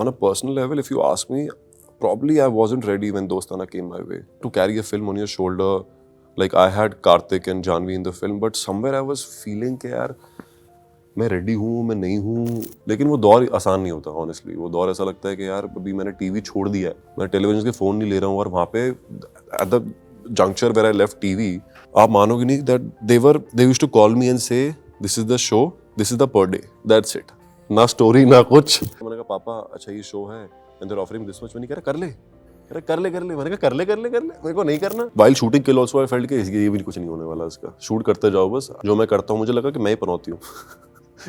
on a personal level, if you ask me, probably I wasn't ready when Dostana came my way. To carry a film on your shoulder, like I had Karthik and Janvi in the film, but somewhere I was feeling कि यार मैं ready हूँ, मैं नहीं हूँ, लेकिन वो दौर आसान नहीं होता ऑनेस्टली. वो दौर ऐसा लगता है कि यार अभी मैंने टीवी छोड़ दिया है, मैं टेलीविजन के फ़ोन नहीं ले रहा हूँ, और वहाँ पे at the juncture where I left TV, आप मानोगे नहीं that they used to call me and say this is the show, this is the per day, that's it. ना स्टोरी ना कुछ. मैंने कहा पापा अच्छा ये शो है and they're offering this much, मैंने कहा कर ले. अरे कर ले मैंने कहा कर ले मेरे को नहीं करना. While shooting Kill also I felt कि ये भी कुछ नहीं होने वाला इसका, शूट करते जाओ बस. जो मैं करता हूँ मुझे लगा कि मैं ही पनौती हूँ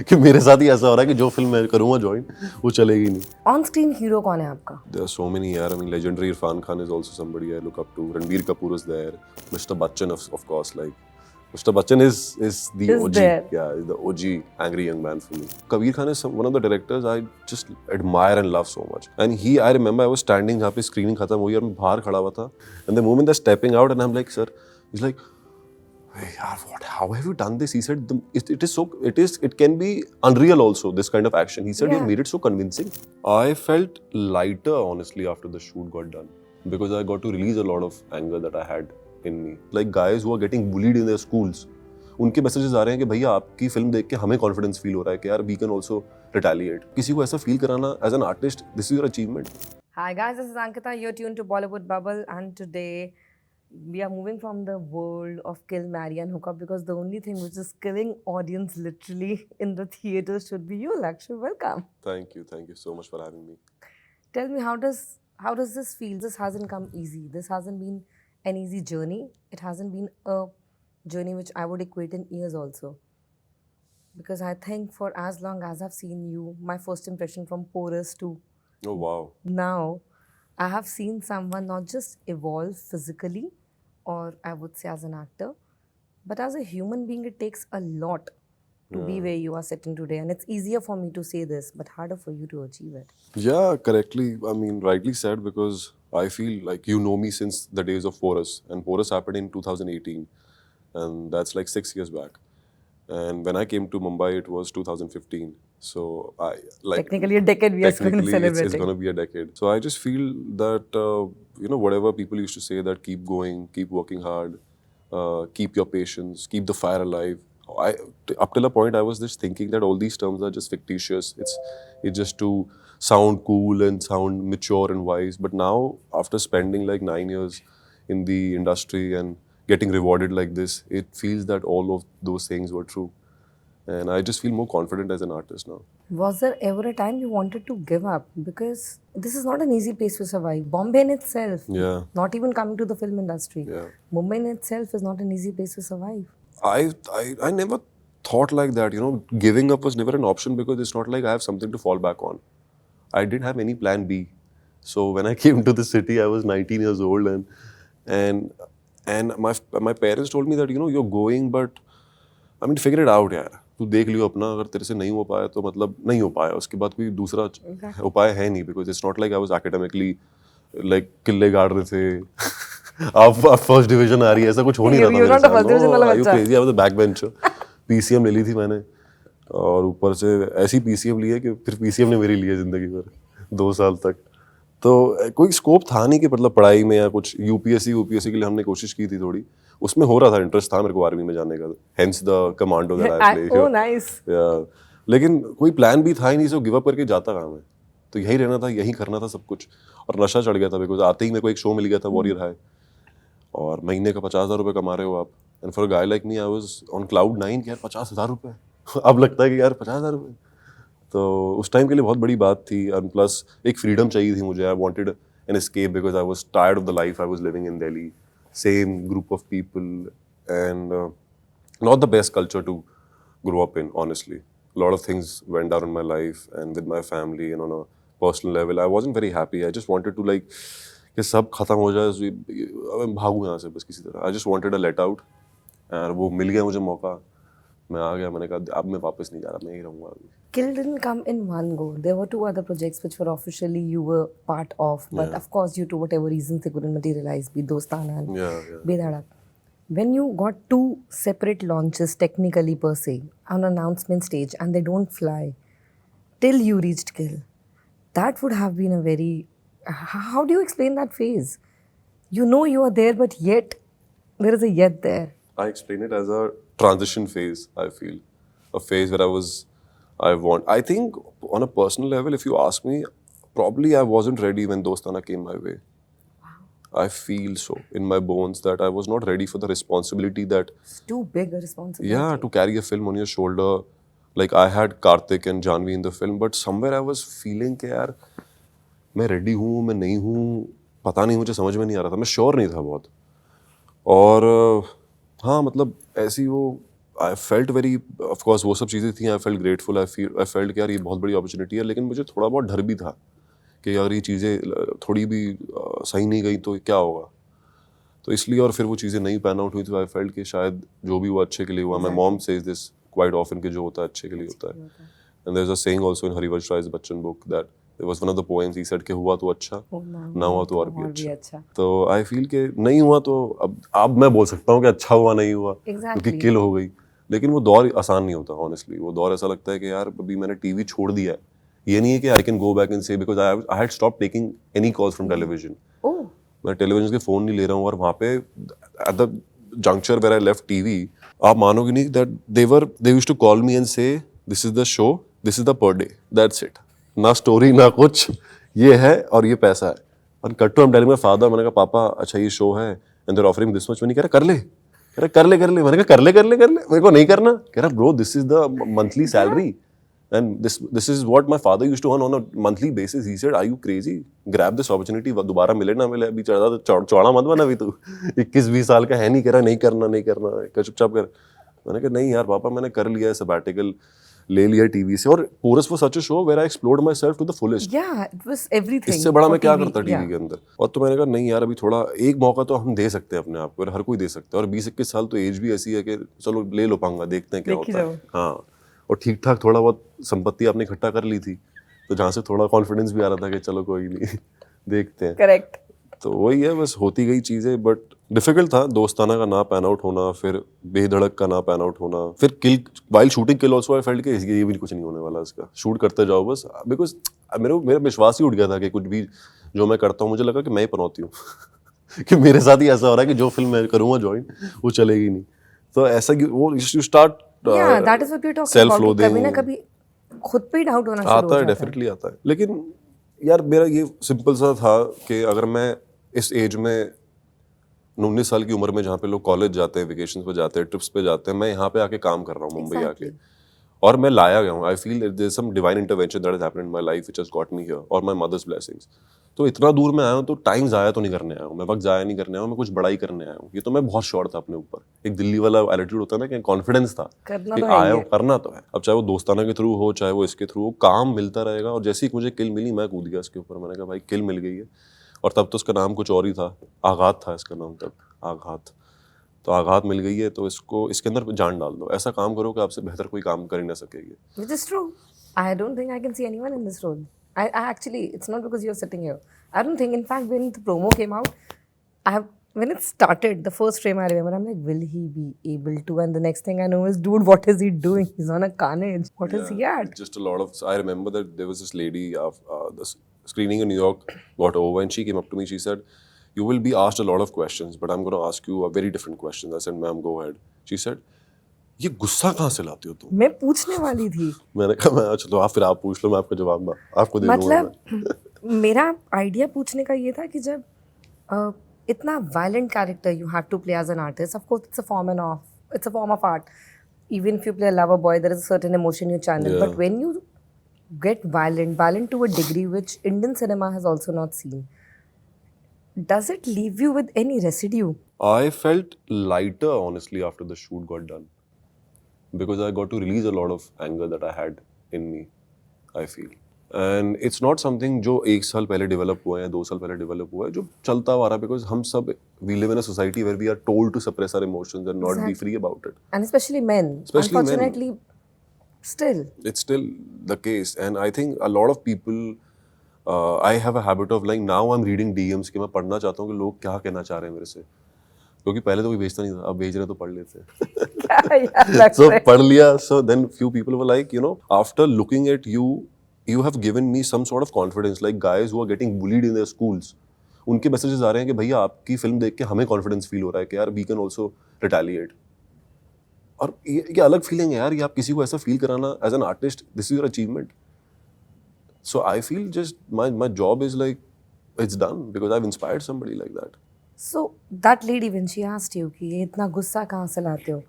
कि मेरे साथ ही ऐसा हो रहा है कि जो फिल्म मैं करूँगा ज्वाइन वो चलेगी नहीं. ऑन स्क्रीन हीरो कौन है आपका? There are so many यार. I mean legendary Irfan Khan is also somebody I look up to. Ranbir Kapoor is there. Mr. Bachchan of course, like Mr. Bachchan is the Is OG. there. Yeah, is the OG angry young man for me. Kabir Khan is one of the directors I just admire and love so much. And I remember I was standing जहाँ पे screening खत्म हुई और मैं बाहर खड़ा हुआ था. And the moment they're stepping out and I'm like, sir, he's like, hey, yaar, how have you done this? He said, it can be unreal also, this kind of action. He said, you made it so convincing. I felt lighter, honestly, after the shoot got done. Because I got to release a lot of anger that I had in me. Like guys who are getting bullied in their schools. उनके messages आ रहे हैं कि भैया आपकी film देख के हमें confidence feel हो रहा है कि यार वी कैन ऑल्सो रिटेलिएट. किसी को ऐसा फील कराना as an artist, this is your achievement. Hi guys, this is Ankita. You're tuned to Bollywood Bubble, and today we are moving from the world of kill, marry, and hook up, because the only thing which is killing audience literally in the theaters should be you, Lakshya. Welcome. Thank you so much for having me. Tell me, how does this feel? This hasn't come easy. This hasn't been an easy journey. It hasn't been a journey which I would equate in years also. Because I think for as long as I've seen you, my first impression from Porous to Oh wow. now, I have seen someone not just evolve physically, or I would say as an actor, but as a human being. It takes a lot to be where you are sitting today, and it's easier for me to say this, but harder for you to achieve it. Yeah, correctly. I mean, rightly said, because I feel like you know me since the days of Porous, and Porous happened in 2018, and that's like 6 years back. And when I came to Mumbai, it was 2015. So I like Technically, a decade we are going to technically celebrate. it's going to be a decade. So I just feel that whatever people used to say, that keep going, keep working hard, keep your patience, keep the fire alive. Up till a point I was just thinking that all these terms are just fictitious. It's just to sound cool and sound mature and wise. But now, after spending like 9 years in the industry and getting rewarded like this, it feels that all of those things were true. And I just feel more confident as an artist now. Was there ever a time you wanted to give up? Because this is not an easy place to survive. Bombay in itself, Yeah. not even coming to the film industry, Yeah. Mumbai in itself is not an easy place to survive. I never thought like that, giving up was never an option, because it's not like I have something to fall back on. I didn't have any plan B. So when I came to the city, I was 19 years old, and my parents told me that, you're going, but I mean, figure it out यार. तू देख लियो अपना, अगर तेरे से नहीं हो पाया तो मतलब नहीं हो पाया, उसके बाद कोई दूसरा उपाय है नहीं. Because it's not like I was academically like किले गाड़ रहे थे आप फर्स्ट डिवीजन आ रही है, ऐसा कुछ हो नहीं रहा था मेरे साथ. फर्स्ट डिवीजन वाला बच्चा. I was a back bencher. PCM ले ली थी मैंने, और ऊपर से ऐसी पीसीएम ली है कि फिर पीसीएम ने मेरी ली है जिंदगी भर 2 साल तक. तो कोई स्कोप था नहीं कि मतलब पढ़ाई में या कुछ. यूपीएससी के लिए हमने कोशिश की थी थोड़ी, उसमें हो रहा था, इंटरेस्ट था मेरे को आर्मी में जाने का, hence the commando that I play. Oh, nice. लेकिन कोई प्लान भी था ही नहीं, सो गिव अप करके जाता कहाँ मैं. तो यही रहना था, यही करना था सब कुछ. और नशा चढ़ गया था, बिकॉज आते ही मेरे को एक शो मिल गया था, वॉरियर हाई, और महीने का 50,000 रुपये कमा रहे हो आप. And for a guy like me, I was on cloud 9 कि यार 50,000 रुपये. अब लगता है कि यार 50,000 रुपये तो उस टाइम के लिए बहुत बड़ी बात थी. एंड प्लस एक फ्रीडम चाहिए थी मुझे. I wanted an escape, because I was tired of the life I was living in Delhi. Same group of people, and not the best culture to grow up in, honestly. A lot of things went down in my life and with my family, and on a personal level, I wasn't very happy. I just wanted to like कि सब खत्म हो जाए, अब मैं भागूँ यहाँ से बस किसी तरह. I just wanted a let out, and वो मिल गया मुझे मौका. मैं आ गया, मैंने कहा अब मैं वापस नहीं जा रहा, मैं यहीं रहूँगा अभी. Kill didn't come in one go. There were 2 other projects which were officially you were part of, but of course, due to whatever reasons, they couldn't materialize. Be Dostana and Yeah. Bedhadak. When you got 2 separate launches, technically per se, on announcement stage, and they don't fly, till you reached Kill, that would have been a very. How do you explain that phase? You know you are there, but yet there is a yet there. I explain it as a transition phase, I feel. A phase where I think on a personal level, if you ask me, probably I wasn't ready when Dostana came my way. I feel so in my bones that I was not ready for the responsibility that, It's too big a responsibility. yeah, to carry a film on your shoulder. Like I had Karthik and Janvi in the film, but somewhere I was feeling कि यार मैं ready हूँ, मैं नहीं हूँ, पता नहीं, मुझे समझ में नहीं आ रहा था, मैं sure नहीं था बहुत. और हाँ मतलब ऐसी वो I felt very, of course वो सब चीज़ें थी, I felt grateful, I felt कि यार ये बहुत बड़ी अपॉर्चुनिटी है, लेकिन मुझे थोड़ा बहुत डर भी था कि यार ये चीज़ें थोड़ी भी सही नहीं गई तो क्या होगा. तो इसलिए और फिर वो चीज़ें नहीं पैन आउट हुई तो आई फेल्ट कि शायद जो भी हुआ अच्छे के लिए हुआ. My mom says this quite often कि जो होता है अच्छे के लिए होता है. And there is a saying also in Harivansh Rai's Bachchan book that there was one of the poems he said कि हुआ तो अच्छा, ना हुआ तो और भी अच्छा. तो आई फील कि नहीं हुआ तो अब मैं बोल सकता हूँ कि अच्छा हुआ नहीं हुआ क्योंकि किल हो गई. लेकिन वो दौर आसान नहीं होता ऑनेस्टली. वो दौर ऐसा लगता है कि यार अभी मैंने टीवी छोड़ दिया है. ये नहीं है कि I can go back and say because I had stop taking any calls from television. मैं टेलीविजन के फोन नहीं ले रहा हूँ. और वहाँ पे at the juncture where I left TV, आप मानोगे नहीं that they used to call me and say this is the show, this is the per day, that's it. ना स्टोरी ना कुछ, ये है और ये पैसा है. और cut to I am telling my father, मैंने कहा पापा अच्छा ये शो है and they are offering this much money. कह रहा कर ले, कह रहा कर ले. मैंने कहा कर ले, मेरे को नहीं करना. कह रहा bro this is the monthly salary and this is what my father used to earn on a monthly basis. He said are you crazy, grab this opportunity, दोबारा मिले ना मिले, अभी चौड़ा मत बना, अभी तू 21-20 साल का है, नहीं कह रहा नहीं करना, चुपचाप कर. मैंने कहा नहीं यार पापा, मैंने कर लिया है सबैटिकल, ले लिया टीवी से. और Porus was such a show where I explored myself to the fullest. Yeah, it was everything. इससे बड़ा मैं for क्या TV, करता टीवी yeah. के अंदर. और तो मैंने कहा नहीं यार अभी थोड़ा एक मौका तो हम दे सकते हैं अपने आप को, और हर कोई दे सकता है. और 20-21 साल तो एज भी ऐसी है कि चलो ले लो पंगा, देखते हैं क्या देखी होता है. हाँ, और ठीक ठाक थोड़ा बहुत संपत्ति आपने इकट्ठा कर ली थी, तो जहाँ से थोड़ा कॉन्फिडेंस भी आ रहा था कि चलो कोई नहीं देखते हैं. Correct. तो वही है, बस होती गई चीज़ें. बट डिफिकल्ट था दोस्ताना का ना पैन आउट होना, फिर बेधड़क का ना पैन आउट होना, फिर kill while shooting kill also I felt कि ये भी कुछ नहीं होने वाला इसका, शूट करते जाओ बस. बिकॉज मेरा विश्वास ही उठ गया था कि कुछ भी जो मैं करता हूँ, मुझे लगा कि मैं ही पनौती हूँ कि मेरे साथ ही ऐसा हो रहा है कि जो फिल्म मैं करूँगा ज्वाइन वो चलेगी नहीं. तो ऐसा वो you start Yeah, that is what we're talking self about. कि लोडिंग कभी ना कभी खुद पे डाउट होना शुरू हो आता है, जाता है. डेफिनेटली आता है. लेकिन यार मेरा ये सिंपल सा था कि अगर मैं इस एज में 19 साल की उम्र में, जहाँ पे लोग कॉलेज जाते हैं, वेकेशन पे जाते हैं, ट्रिप्स पे जाते हैं, मैं यहाँ पे आके काम कर रहा हूँ मुंबई आके, और मैं लाया गया हूँ. I feel there is some divine intervention that has happened in my life which has got me here, और माय मदर्स ब्लेसिंग्स. तो इतना दूर मैं आया हूँ तो टाइम ज़ाया तो नहीं करने आया हूँ, मैं वक्त ज़ाया नहीं करने आया हूँ, मैं कुछ बड़ाई करने आया हूँ. ये तो मैं बहुत श्योर था अपने ऊपर. एक दिल्ली वाला एटीट्यूड होता है ना कि कॉन्फिडेंस था करना कि तो है आया ही हूँ, करना तो है. अब चाहे वो दोस्ताना के थ्रू हो, चाहे वो इसके थ्रू हो, काम मिलता रहेगा. और जैसे ही मुझे किल मिली, मैं कूद गया इसके ऊपर. मैंने कहा भाई किल मिल गई है. और तब तो उसका नाम कुछ और ही था, आघात था इसका नाम तब, आघात. तो आघात मिल गई है तो इसको, इसके अंदर जान डाल दो. ऐसा काम करो कि आपसे बेहतर कोई काम कर ही ना सकेगी. Which is true. I don't think I can see anyone in this role. I actually, it's not because you're sitting here. I don't think, in fact, when the promo came out, when it started, the first frame I remember, I'm like, will he be able to? And the next thing I know is, dude, what is he doing? He's on a carnage. What is he at? Just a lot of. I remember that there was this lady of the screening in New York got over, and she came up to me. She said, "You will be asked a lot of questions, but I'm going to ask you a very different question." I said, "Ma'am, go ahead." She said, "ये गुस्सा कहाँ से लाती हो तुम?" मैं पूछने वाली थी. मैंने कहा मैं चलो आप फिर आप पूछ लो, मैं आपका जवाब आपको दे दूंगा. मतलब मेरा आइडिया पूछने का ये था कि जब इतना violent character you have to play as an artist, of course it's a form of art. Even if you play a lover boy, there is a certain emotion you channel. Yeah. But when you get violent to a degree which Indian cinema has also not seen, does it leave you with any residue? I felt lighter honestly after the shoot got done, because I got to release a lot of anger that I had in me, I feel. And it's not something जो 1 साल पहले develop हुआ है, 2 साल पहले develop हुआ है, जो चलता आ रहा है. बिकॉज हम सब we live in a society where we are told to suppress our emotions and not be free about it. And especially men. Especially men. Unfortunately, still. It's still the case. And I think a lot of people, I have a habit of like, now I'm reading DMs कि मैं पढ़ना चाहता हूँ कि लोग क्या कहना चाह रहे हैं मेरे से. क्योंकि पहले तो कोई भेजता नहीं था, अब भेज रहे तो पढ़ लेते हैं. So पढ़ लिया. So then few people were like, you know, after looking at you you have given me some sort of confidence, like guys who are getting bullied in their schools, उनके मैसेजेस आ रहे हैं कि भैया आपकी film देख के हमें confidence feel हो रहा है कि यार वी कैन ऑल्सो रिटेलिएट. और ये अलग फीलिंग है यार, ये आप किसी को ऐसा फील कराना as an artist, this is your achievement. So I feel just my job is like it's done because I have inspired somebody like that. So that lady when she asked you कि ये इतना गुस्सा कहाँ से लाते हो,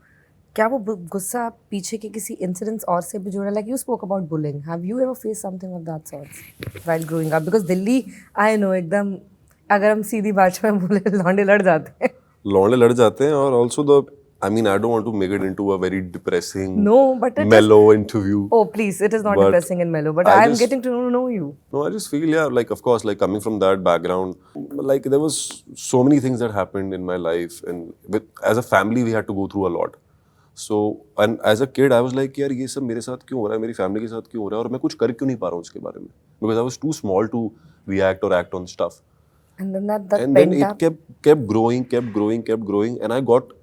क्या वो गुस्सा पीछे के किसी इंसिडेंट्स और से भी जुड़ा? Like you spoke about bullying. Have you ever faced something of that sort while growing up? Because Delhi, I know, एकदम अगर हम सीधी भाषा में बोले लौंडे लड़ जाते हैं. लौंडे लड़ जाते हैं. और also the I mean, I don't want to make it into a very depressing, No, but it mellow interview. Oh, please, it is not But depressing and mellow. But I I'm just- getting to know you. No, I just feel, yeah, like, of course, like, coming from that background, like, there was so many things that happened in my life. And as a family, we had to go through a lot. So, and as a kid, I was like, यार ये सब मेरे साथ क्यों हो रहा है, मेरी family के साथ क्यों हो रहा है, और मैं कुछ कर क्यों नहीं पा रहा हूँ इसके बारे में. Because I was too small to react or act on stuff. And then that And then pent it up. kept growing, and I got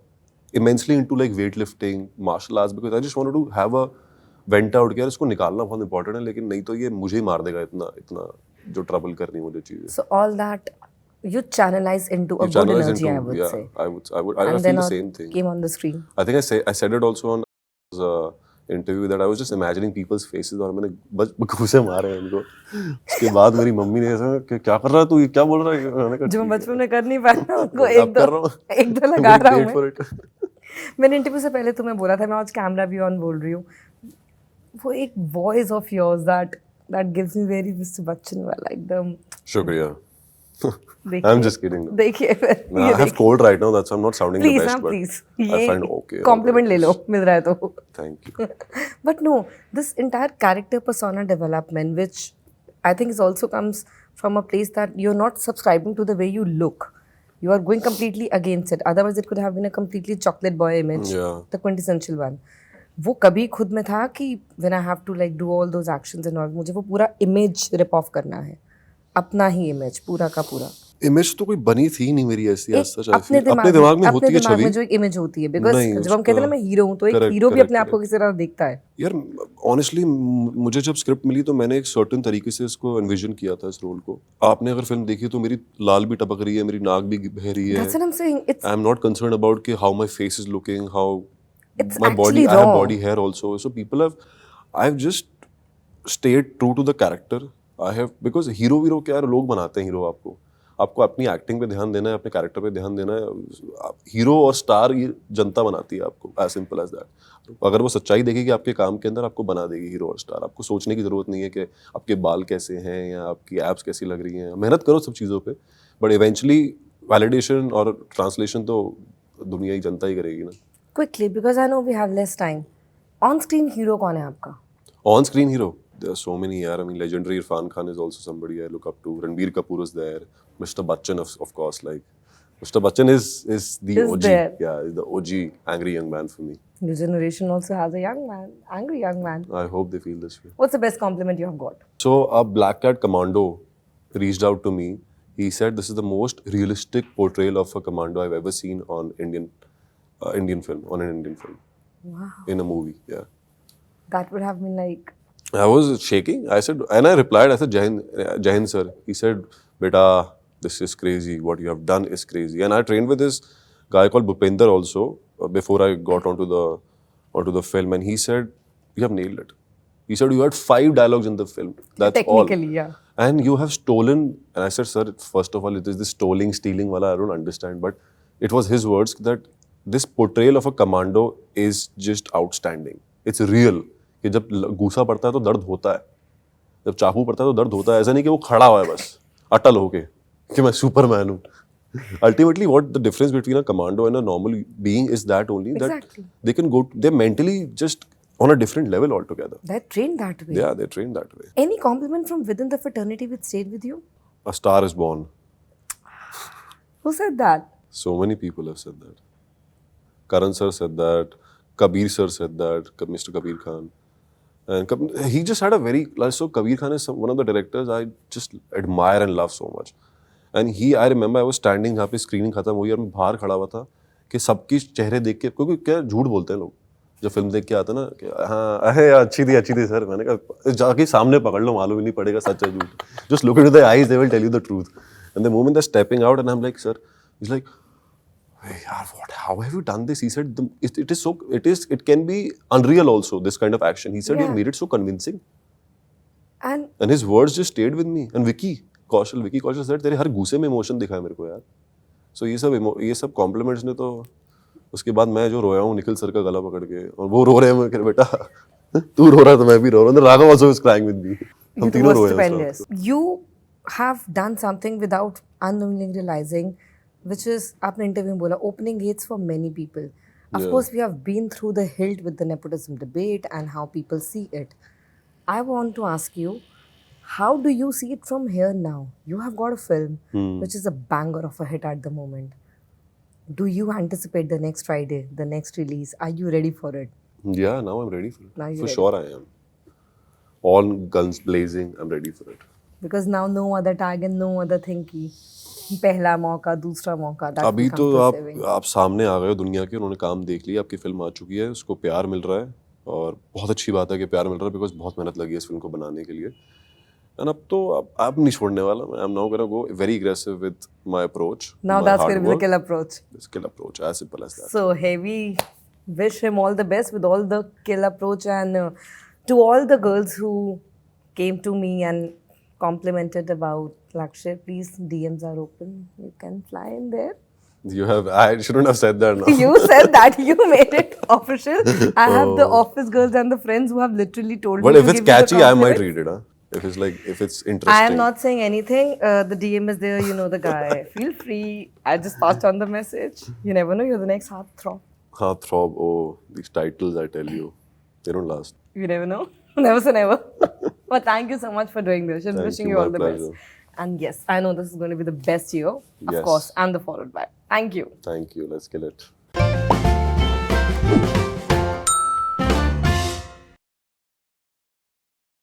immensely into like weightlifting, martial arts, because I just wanted to have a vent out. यार इसको निकालना बहुत important है, लेकिन नहीं तो ये मुझे ही मार देगा, इतना जो ट्रबल करनी मुझे चीजें. So all that you channelize into a You good channelize energy, I into- would yeah, say. I And feel then the out same thing. came on the screen. I think I said it also on interview that I was just imagining people's faces, और मैंने बस घूसे मारे हैं उनको. उसके बाद मेरी mummy ने ऐसा कि क्या कर रहा है तू, ये क्या बोल रहा है. मैंने कहा, जो मैं "ठीक है, बचपन में कर नहीं पाया उनको अब कर रहा हूँ." एक दो लगा रहा हूँ Wait for it. मैंने इंटरव्यू से पहले तुम्हें बोला था, मैं आज कैमरा भी ऑन बोल रही हूँ, वो एक voice of yours that gives me very mister Bachchan वाला एकदम. शुक्रिया. देखिए- I'm just kidding. देखिए No, I have cold right now, that's why I'm not sounding the please best, हाँ but please I find okay. Compliment ले लो, alright. मिल रहा है तो. Thank you. But no, this entire character persona development, which I think is also comes from a place that you're not subscribing to the way you look. You are going completely against it. Otherwise, it could have been a completely chocolate boy image, Yeah. the quintessential one. वो कभी खुद में था कि when I have to like do all those actions and all, मुझे वो पूरा image rip off करना है, अपना ही image पूरा का पूरा. इमेज तो कोई बनी थी नहीं मेरी ऐसी, as such, I अपने feel. अपने दिमाग में होती है दिमाग में छवि. जो एक इमेज होती है, बिकॉज नहीं, जब हम कहते हैं ना मैं हीरो हूँ, तो एक correct, हीरो भी correct, अपने आप को किसी तरह देखता है. यार ऑनेस्टली मुझे जब स्क्रिप्ट मिली तो मैंने एक सर्टेन तरीके से इसको एनविजन किया था, इस रोल को. आपने अगर फिल्म देखी तो मेरी लाल भी टपक रही है, मेरी नाक भी बह रही है. That's what I'm saying. It's I am not concern about कि how my face is looking, how It's my body, actually I have raw. body hair also. So people have, I've just stayed true to the character. I have, because hero क्या है, लोग बनाते हैं hero. आपको अपनी acting पे ध्यान देना है, अपने कैरेक्टर पे ध्यान देना है. हीरो और स्टार ये जनता बनाती है आपको, एज सिंपल एज दैट. अगर वो सच्चाई देखेगी आपके काम के अंदर, आपको बना देगी हीरो और स्टार. आपको सोचने की जरूरत नहीं है कि आपके बाल कैसे हैं या आपकी एब्स कैसी लग रही हैं. मेहनत करो सब चीज़ों पे, बट इवेंचुअली वैलिडेशन और ट्रांसलेशन तो दुनिया की जनता ही करेगी ना. quickly, because I know we have less time. On screen hero कौन है आपका? On screen hero, there are so many. I mean, legendary Irfan Khan is also somebody I look up to. Ranbir Kapoor is there. Mr. Bachchan, of course. Like, Mr. Bachchan is the Is OG. there. Yeah, is the OG angry young man for me. New generation also has a young man, angry young man. I hope they feel this way. What's the best compliment you have got? So, a Black Cat Commando reached out to me. He said, "This is the most realistic portrayal of a commando I've ever seen on Indian film, on an Indian film, Wow. in a movie." Yeah. That would have been like, I was shaking. I said, and I replied, I said, Jai Hind, sir. He said, "Beta, this is crazy. What you have done is crazy." And I trained with this guy called Bhupender also before I got onto the film, and he said, "You have nailed it." He said, "You had 5 dialogues in the film. That's technically, all. yeah. And you have stolen." And I said, "Sir, first of all, it is this stealing wala. I don't understand." But it was his words that this portrayal of a commando is just outstanding. It's real. कि जब गुस्सा पड़ता है तो दर्द होता है, जब चाकू पड़ता है तो दर्द होता है. ऐसा नहीं कि वो खड़ा हुआ है बस अटल होके कि मैं सुपरमैन हूँ. Ultimately, what the difference between a commando and a normal being is that only Exactly. that they can go, they're mentally just on a different level altogether. They're trained that way. Yeah, they're trained that way. Any compliment from within the fraternity which stayed with you? A star is born. Who said that? So many people have said that. Karan sir said that. Kabir sir said that. Mr. Kabir Khan. And he just had a very, so Kabir Khan is one of the directors I just admire and love so much. And I remember I was standing जहाँ पे screening खत्म हुई और मैं बाहर खड़ा हुआ था कि सबकी चेहरे देख के, क्योंकि क्या झूठ बोलते हैं लोग, जब फिल्म देख के आता ना कि हाँ अरे अच्छी थी सर, मैंने कहा जाके सामने पकड़ लो, मालूम ही नहीं पड़ेगा सच है झूठ, just look into the eyes, they will tell you the truth, and the moment they are stepping out and I am like sir, he is like hey yaar, how have you done this? He said it can be unreal also, this kind of action. He said you Yeah. made it so convincing, And and his words just stayed with me. And Vicky Kaushal said तेरे हर घूसे में emotion दिखा है मेरे को यार. So ये सब compliments ने तो, उसके बाद मैं जो रोया हूँ निखिल सर का गला पकड़ के, और वो रो रहे हैं, मैं कह बेटा तू रो रहा है तो मैं भी रो रहा हूँ, Raghav also is crying with me. हम you two तीनों were रोए हैं उस stupendous. रात. You have done something without unknowingly realizing, which is आपने इंटरव्यू में बोला, opening gates for many people. Of Yeah. course, we have been through the hilt with the nepotism debate and how people see it. I want to ask you, how do you see it from here now? You have got a film which is a banger of a hit at the moment. Do you anticipate the next Friday, the next release? Are you ready for it? Yeah, now I'm ready for it. Now you're For ready. sure I am. All guns blazing, I'm ready for it. Because now no other tag and no other thing की पहला मौका, दूसरा मौका, that अभी will तो come to saving. आप सामने आ गए हो दुनिया के, उन्होंने काम देख लिया, आपकी फिल्म आ चुकी है, उसको प्यार मिल रहा है, और बहुत अच्छी बात है कि प्यार मिल रहा है, बिकॉज बहुत मेहनत लगी है इस फिल्म को बनाने के लिए. एंड अब तो अब नहीं छोड़ने वाला मैं. I am now gonna go very aggressive with my approach. Now that's going to be the kill approach. Kill approach, as simple as that. So heavy. Wish him all the best with all the kill approach, and to all the girls who came to me and complimented about Lakshya, please, DMs are open. You can fly in there. I shouldn't have said that now. You said that, you made it official. I have the office girls and the friends who have literally told But me if to it's give you the catchy, I might compliments. read it, huh? If it's interesting. I am not saying anything. The DM is there, you know the guy. Feel free. I just passed on the message. You never know, you're the next heartthrob. Heartthrob, oh, these titles, I tell you, they don't last. You never know. Never say never. But thank you so much for doing this. Just Thank wishing you, you all my the pleasure. best. And yes, I know this is going to be the best year, of Yes. course, and the followed by. Thank you. Thank you, let's kill it.